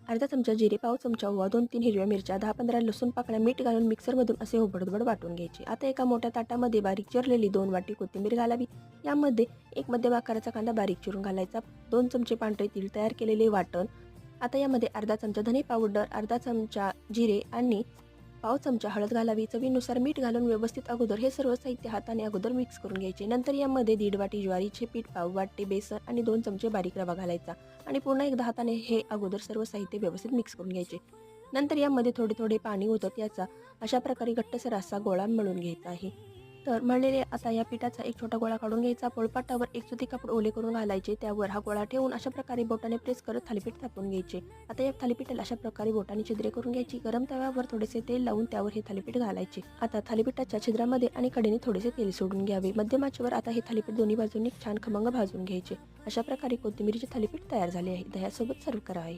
अर्धा चमचा जिरे, पाव चमचा ओवा, 2-3 हिरव्या मिरच्या, 10-15 लसूण पाकळ्या, मीठ घालून मिक्सरमधून असे ओबडधोबड वाटून घ्यायचे. आता एका मोठ्या ताटामध्ये बारीक चिरलेली 2 वाटी कोथिंबीर घालावी. यामध्ये एक मध्यम आकाराचा कांदा बारीक चिरून घालायचा. 2 चमचे पांढरे तीळ तयार केलेले वाटण. आता यामध्ये अर्धा चमचा धने पावडर, अर्धा चमचा जिरे आणि पाव चमचा हळद घालावी. चवीनुसार मीठ घालून व्यवस्थित अगोदर हे सर्व साहित्य हाताने अगोदर मिक्स करून घ्यायचे. नंतर यामध्ये 1.5 वाटी ज्वारीचे पीठ, पाव वाटी बेसन आणि 2 चमचे बारीक रवा घालायचा आणि पुन्हा एकदा हाताने हे अगोदर सर्व साहित्य व्यवस्थित मिक्स करून घ्यायचे. नंतर यामध्ये थोडे थोडे पाणी ओतत याचा अशा प्रकारे घट्टसर असा गोळा मळून घ्यायचा आहे. तर मळलेले आता या पिठाचा एक छोटा गोळा काढून घ्यायचा. पोळपाटावर एक सुती कापड ओले करून घालायचे. त्यावर हा गोळा ठेवून अशा प्रकारे बोटाने प्रेस करत थालीपीठ थापून घ्यायचे. आता या थालीपीठाला अशा प्रकारे बोटाने छिद्रे करून घ्यायची. गरम तव्यावर थोडेसे तेल लावून त्यावर हे थालीपीठ घालायचे. आता थालीपीठाच्या छिद्रामध्ये आणि कडेने थोडेसे तेल सोडून घ्यावे. मध्यम आचेवर आता हे थालीपीठ दोन्ही बाजूंनी छान खमंग भाजून घ्यायचे. अशा प्रकारे कोथिंबीरीचे थालीपीठ तयार झाले आहे. दह्यासोबत सर्व्ह करा आहे.